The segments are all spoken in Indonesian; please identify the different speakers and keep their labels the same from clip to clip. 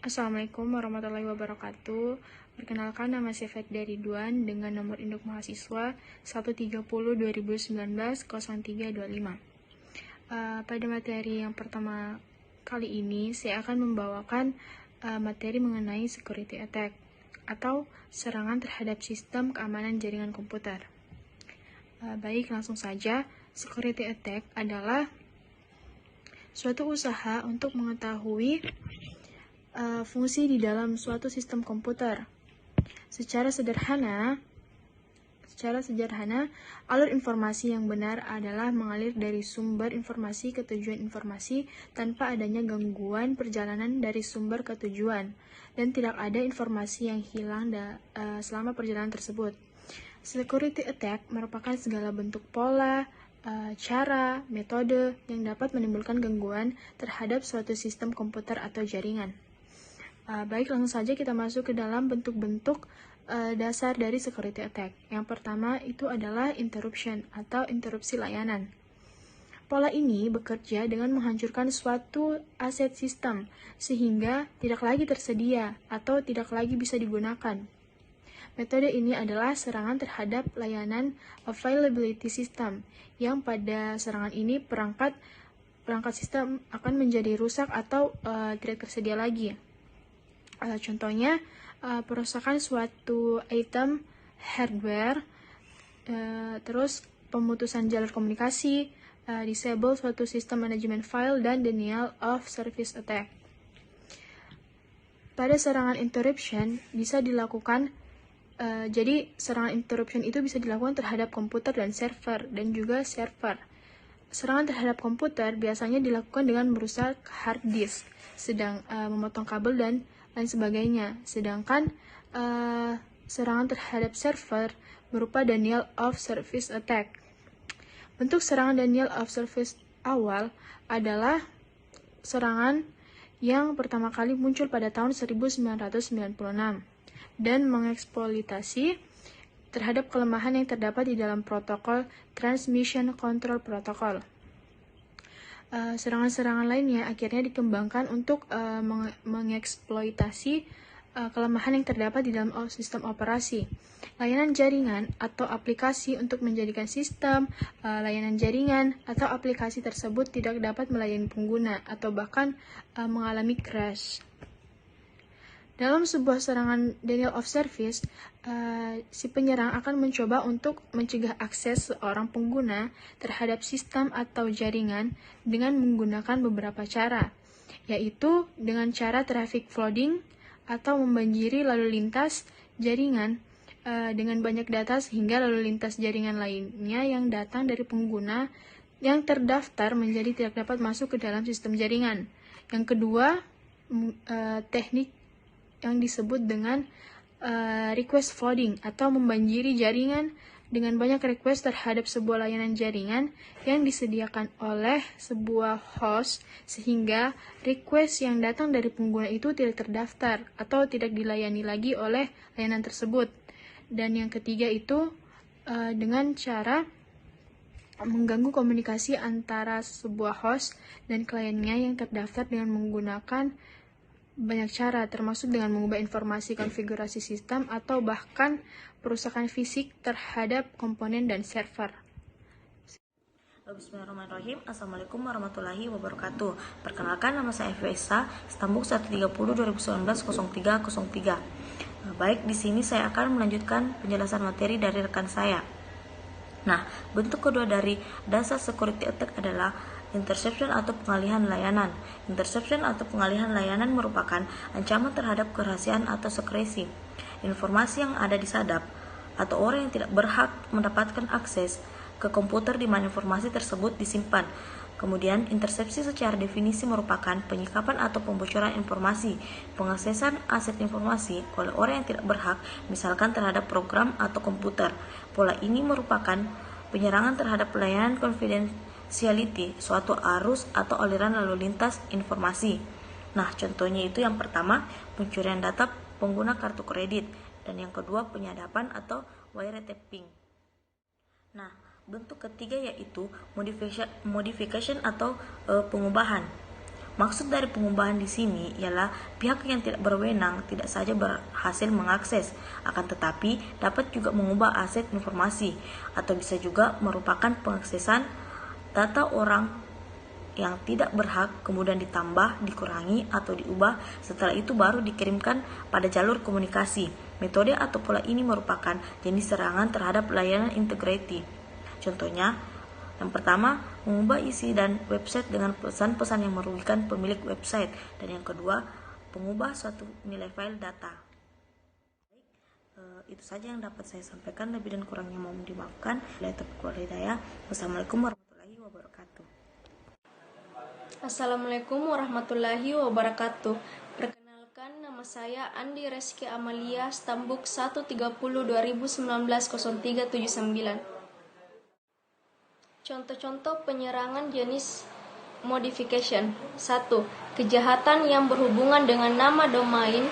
Speaker 1: Assalamualaikum warahmatullahi wabarakatuh. Perkenalkan, nama saya Fedda Ridwan dengan nomor induk mahasiswa 130-2019-0325. Pada materi yang pertama kali ini, saya akan membawakan materi mengenai security attack atau serangan terhadap sistem keamanan jaringan komputer. Baik, langsung saja. Security attack adalah suatu usaha untuk mengetahui fungsi di dalam suatu sistem komputer. Secara sederhana, alur informasi yang benar adalah mengalir dari sumber informasi ke tujuan informasi tanpa adanya gangguan perjalanan dari sumber ke tujuan, dan tidak ada informasi yang hilang selama perjalanan tersebut. Security attack merupakan segala bentuk pola, cara, metode yang dapat menimbulkan gangguan terhadap suatu sistem komputer atau jaringan. Baik, langsung saja kita masuk ke dalam bentuk-bentuk dasar dari security attack. Yang pertama itu adalah interruption atau interupsi layanan. Pola ini bekerja dengan menghancurkan suatu aset sistem sehingga tidak lagi tersedia atau tidak lagi bisa digunakan. Metode ini adalah serangan terhadap layanan availability system, yang pada serangan ini perangkat sistem akan menjadi rusak atau tidak tersedia lagi. Contohnya, perusakan suatu item hardware, terus pemutusan jalur komunikasi, disable suatu sistem manajemen file, dan denial of service attack. Pada serangan interruption bisa dilakukan, jadi serangan interruption itu bisa dilakukan terhadap komputer dan juga server. Serangan terhadap komputer biasanya dilakukan dengan merusak hard disk, memotong kabel dan lain sebagainya. Sedangkan serangan terhadap server berupa denial of service attack. Bentuk serangan denial of service awal adalah serangan yang pertama kali muncul pada tahun 1996 dan mengeksploitasi terhadap kelemahan yang terdapat di dalam protokol Transmission Control Protocol. Serangan-serangan lainnya akhirnya dikembangkan untuk mengeksploitasi kelemahan yang terdapat di dalam sistem operasi, layanan jaringan atau aplikasi untuk menjadikan sistem, layanan jaringan atau aplikasi tersebut tidak dapat melayani pengguna atau bahkan mengalami crash. Dalam sebuah serangan denial of service, si penyerang akan mencoba untuk mencegah akses seorang pengguna terhadap sistem atau jaringan dengan menggunakan beberapa cara, yaitu dengan cara traffic flooding atau membanjiri lalu lintas jaringan dengan banyak data sehingga lalu lintas jaringan lainnya yang datang dari pengguna yang terdaftar menjadi tidak dapat masuk ke dalam sistem jaringan. Yang kedua, teknik yang disebut dengan request flooding atau membanjiri jaringan dengan banyak request terhadap sebuah layanan jaringan yang disediakan oleh sebuah host sehingga request yang datang dari pengguna itu tidak terdaftar atau tidak dilayani lagi oleh layanan tersebut. Dan yang ketiga itu dengan cara mengganggu komunikasi antara sebuah host dan kliennya yang terdaftar dengan menggunakan banyak cara, termasuk dengan mengubah informasi konfigurasi sistem atau bahkan perusakan fisik terhadap komponen dan server.
Speaker 2: Bismillahirrahmanirrahim. Assalamualaikum warahmatullahi wabarakatuh. Perkenalkan, nama saya Fesa, Stambuk 130-2019-0303. Baik, di sini saya akan melanjutkan penjelasan materi dari rekan saya. Nah, bentuk kedua dari dasar security attack adalah interception atau pengalihan layanan. Interception atau pengalihan layanan merupakan ancaman terhadap kerahasiaan atau sekresi informasi yang ada di sadap atau orang yang tidak berhak mendapatkan akses ke komputer di mana informasi tersebut disimpan. Kemudian, intersepsi secara definisi merupakan penyikapan atau pembocoran informasi, pengaksesan aset informasi oleh orang yang tidak berhak, misalkan terhadap program atau komputer. Pola ini merupakan penyerangan terhadap layanan confidentiality, suatu arus atau aliran lalu lintas informasi. Nah, contohnya itu yang pertama, pencurian data pengguna kartu kredit, dan yang kedua, penyadapan atau wiretapping. Nah, bentuk ketiga yaitu modification atau pengubahan. Maksud dari pengubahan di sini ialah pihak yang tidak berwenang tidak saja berhasil mengakses, akan tetapi dapat juga mengubah aset informasi, atau bisa juga merupakan pengaksesan data orang yang tidak berhak, kemudian ditambah, dikurangi, atau diubah, setelah itu baru dikirimkan pada jalur komunikasi. Metode atau pola ini merupakan jenis serangan terhadap layanan integrity. Contohnya, yang pertama, mengubah isi dan website dengan pesan-pesan yang merugikan pemilik website. Dan yang kedua, mengubah suatu nilai file data. Itu saja yang dapat saya sampaikan. Lebih dan kurangnya mohon dimaafkan. Wassalamualaikum warahmatullahi wabarakatuh.
Speaker 3: Assalamualaikum warahmatullahi wabarakatuh. Perkenalkan, nama saya Andi Reski Amalia, Stambuk 130 2019 0379. Contoh-contoh penyerangan jenis modification. 1. Kejahatan yang berhubungan dengan nama domain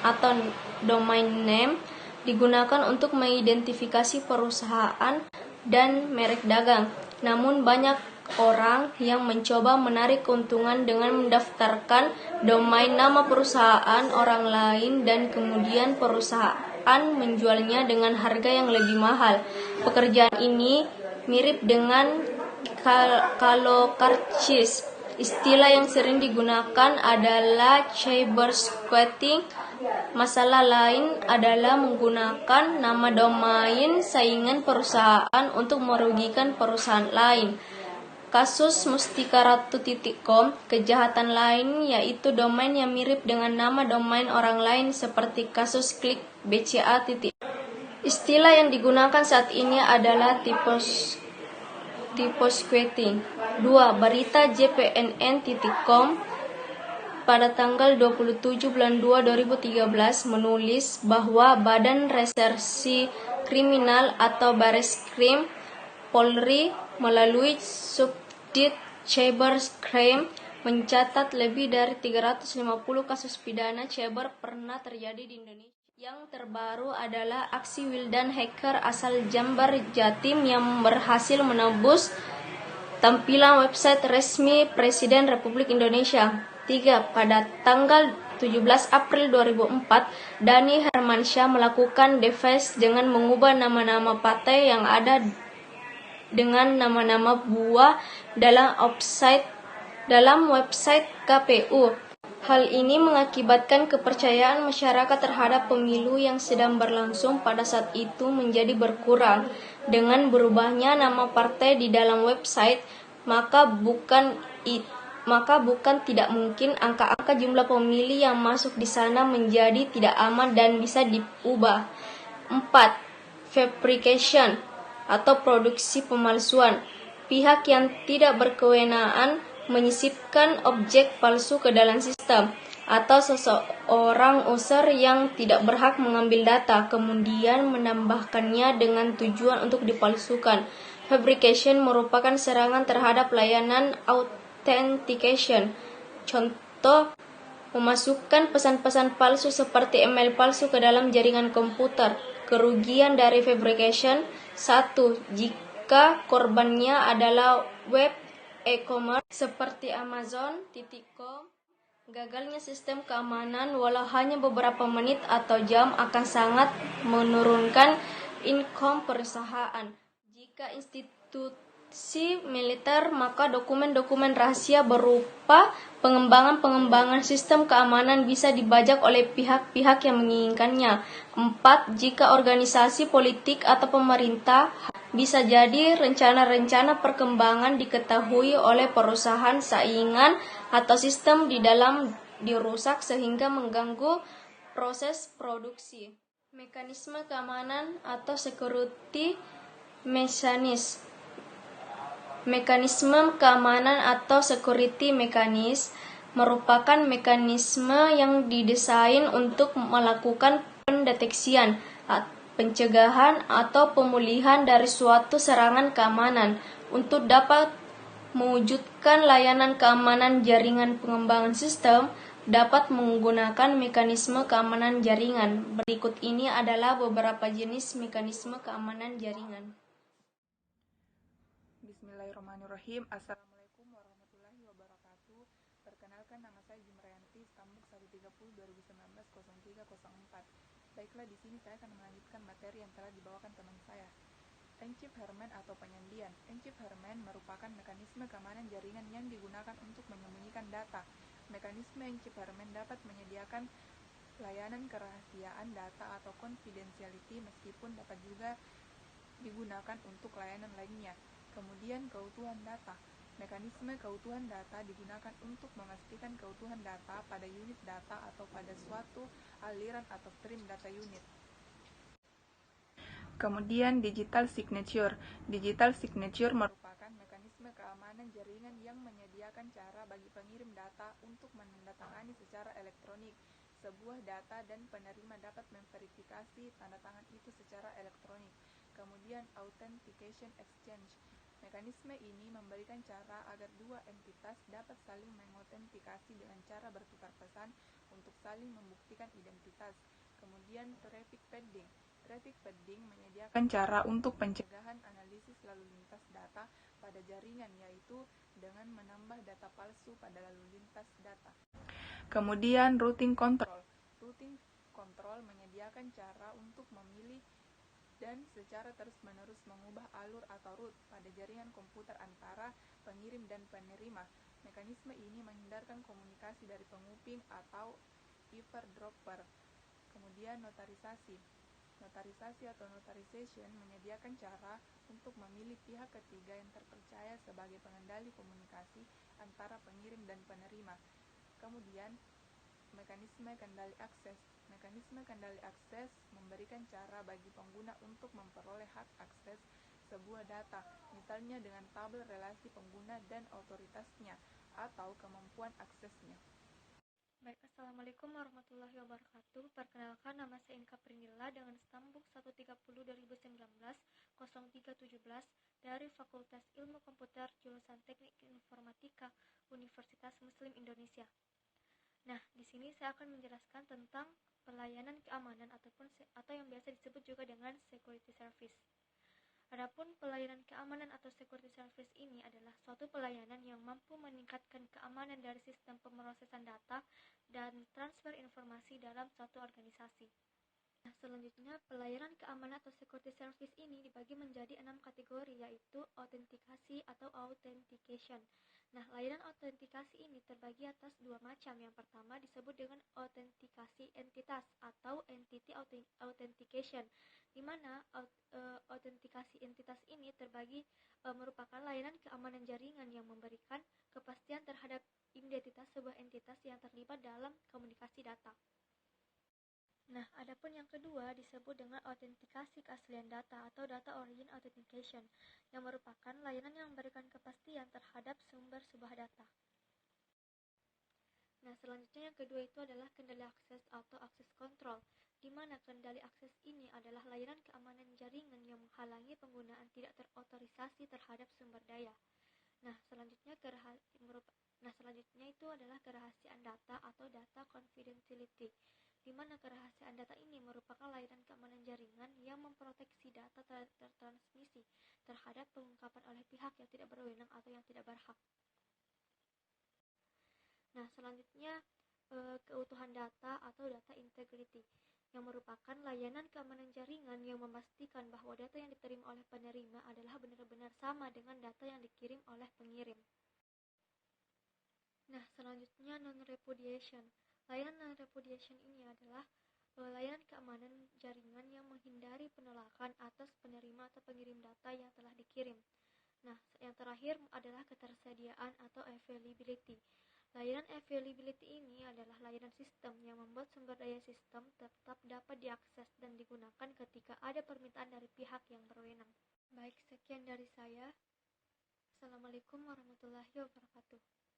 Speaker 3: atau domain name digunakan untuk mengidentifikasi perusahaan dan merek dagang. Namun banyak orang yang mencoba menarik keuntungan dengan mendaftarkan domain nama perusahaan orang lain dan kemudian perusahaan menjualnya dengan harga yang lebih mahal. Pekerjaan ini mirip dengan calocarchis. Istilah yang sering digunakan adalah cybersquatting. Masalah lain adalah menggunakan nama domain saingan perusahaan untuk merugikan perusahaan lain. Kasus mustikaratu.com. Kejahatan lain yaitu domain yang mirip dengan nama domain orang lain seperti kasus klik BCA. Istilah yang digunakan saat ini adalah typosquatting. 2. Berita jpnn.com pada tanggal 27 bulan 2 2013 menulis bahwa Badan Reserse Kriminal atau Bareskrim Polri melalui Subdit Cybercrime mencatat lebih dari 350 kasus pidana cyber pernah terjadi di Indonesia. Yang terbaru adalah aksi Wildan hacker asal Jambar, Jatim yang berhasil menembus tampilan website resmi Presiden Republik Indonesia. 3. Pada tanggal 17 April 2004, Dhani Hermansyah melakukan deface dengan mengubah nama-nama partai yang ada dengan nama-nama buah dalam website KPU. Hal ini mengakibatkan kepercayaan masyarakat terhadap pemilu yang sedang berlangsung pada saat itu menjadi berkurang. Dengan berubahnya nama partai di dalam website, maka bukan tidak mungkin angka-angka jumlah pemilih yang masuk di sana menjadi tidak aman dan bisa diubah. 4. Fabrication atau produksi pemalsuan. Pihak yang tidak berkewenangan menyisipkan objek palsu ke dalam sistem, atau seseorang user yang tidak berhak mengambil data, kemudian menambahkannya dengan tujuan untuk dipalsukan. Fabrication merupakan serangan terhadap layanan authentication. Contoh, memasukkan pesan-pesan palsu seperti email palsu ke dalam jaringan komputer. Kerugian dari fabrication: 1. Jika korbannya adalah web e-commerce seperti Amazon.com, gagalnya sistem keamanan walau hanya beberapa menit atau jam akan sangat menurunkan income perusahaan. Jika institusi militer, maka dokumen-dokumen rahasia berupa pengembangan sistem keamanan bisa dibajak oleh pihak-pihak yang menginginkannya. 4. Jika organisasi politik atau pemerintah, bisa jadi rencana-rencana perkembangan diketahui oleh perusahaan saingan atau sistem di dalam dirusak sehingga mengganggu proses produksi. Mekanisme keamanan atau security mechanism. Mekanisme keamanan atau security mechanism merupakan mekanisme yang didesain untuk melakukan pendeteksian, pencegahan atau pemulihan dari suatu serangan keamanan. Untuk dapat mewujudkan layanan keamanan jaringan, pengembangan sistem dapat menggunakan mekanisme keamanan jaringan. Berikut ini adalah beberapa jenis mekanisme keamanan jaringan.
Speaker 4: Bismillahirrahmanirrahim. Assalamualaikum warahmatullahi wabarakatuh. 2019-03-04. Baiklah, di sini saya akan melanjutkan materi yang telah dibawakan teman saya. Encryption atau penyandian. Encryption merupakan mekanisme keamanan jaringan yang digunakan untuk menyembunyikan data. Mekanisme encryption dapat menyediakan layanan kerahasiaan data atau confidentiality, meskipun dapat juga digunakan untuk layanan lainnya. Kemudian, keutuhan data. Mekanisme keutuhan data digunakan untuk memastikan keutuhan data pada unit data atau pada suatu aliran atau stream data unit. Kemudian, digital signature. Digital signature merupakan mekanisme keamanan jaringan yang menyediakan cara bagi pengirim data untuk menandatangani secara elektronik sebuah data dan penerima dapat memverifikasi tanda tangan itu secara elektronik. Kemudian, authentication exchange. Mekanisme ini memberikan cara agar dua entitas dapat saling mengautentikasi dengan cara bertukar pesan untuk saling membuktikan identitas. Kemudian, traffic padding. Traffic padding menyediakan cara untuk pencegahan analisis lalu lintas data pada jaringan, yaitu dengan menambah data palsu pada lalu lintas data. Kemudian, routing control. Routing control menyediakan cara untuk memilih dan secara terus-menerus mengubah alur atau route pada jaringan komputer antara pengirim dan penerima. Mekanisme ini menghindarkan komunikasi dari penguping atau eavesdropper. Kemudian, notarisasi. Notarisasi atau notarization menyediakan cara untuk memilih pihak ketiga yang terpercaya sebagai pengendali komunikasi antara pengirim dan penerima. Kemudian, mekanisme kendali akses. Mekanisme kendali akses memberikan cara bagi pengguna untuk memperoleh hak akses sebuah data, misalnya dengan tabel relasi pengguna dan otoritasnya, atau kemampuan aksesnya.
Speaker 3: Baik, Assalamualaikum warahmatullahi wabarakatuh. Perkenalkan, nama saya Inka Prinilla dengan stambuk 130-2019-0317 dari Fakultas Ilmu Komputer Jurusan Teknik Informatika Universitas Muslim Indonesia. Nah, di sini saya akan menjelaskan tentang pelayanan keamanan atau yang biasa disebut juga dengan security service. Adapun pelayanan keamanan atau security service ini adalah suatu pelayanan yang mampu meningkatkan keamanan dari sistem pemrosesan data dan transfer informasi dalam suatu organisasi. Nah, selanjutnya, pelayanan keamanan atau security service ini dibagi menjadi 6 kategori, yaitu autentikasi atau authentication. Nah, layanan autentikasi ini terbagi atas dua macam. Yang pertama disebut dengan autentikasi entitas atau entity authentication, di mana autentikasi entitas ini merupakan layanan keamanan jaringan yang memberikan kepastian terhadap identitas sebuah entitas yang terlibat dalam komunikasi data. Nah, adapun yang kedua disebut dengan autentikasi keaslian data atau data origin authentication, yang merupakan layanan yang memberikan kepastian terhadap sumber sebuah data. Nah, selanjutnya yang kedua itu adalah kendali akses atau access control, di mana kendali akses ini adalah layanan keamanan jaringan yang menghalangi penggunaan tidak terotorisasi terhadap sumber daya. Nah, selanjutnya itu adalah kerahasiaan data atau data confidentiality, di mana kerahasiaan data ini merupakan layanan keamanan jaringan yang memproteksi data tertransmisi terhadap pengungkapan oleh pihak yang tidak berwenang atau yang tidak berhak. Nah, selanjutnya keutuhan data atau data integrity, yang merupakan layanan keamanan jaringan yang memastikan bahwa data yang diterima oleh penerima adalah benar-benar sama dengan data yang dikirim oleh pengirim. Nah, selanjutnya non-repudiation. Layanan non-repudiation ini adalah layanan keamanan jaringan yang menghindari penolakan atas penerima atau pengirim data yang telah dikirim. Nah, yang terakhir adalah ketersediaan atau availability. Layanan availability ini adalah layanan sistem yang membuat sumber daya sistem tetap dapat diakses dan digunakan ketika ada permintaan dari pihak yang berwenang. Baik, sekian dari saya. Assalamualaikum warahmatullahi wabarakatuh.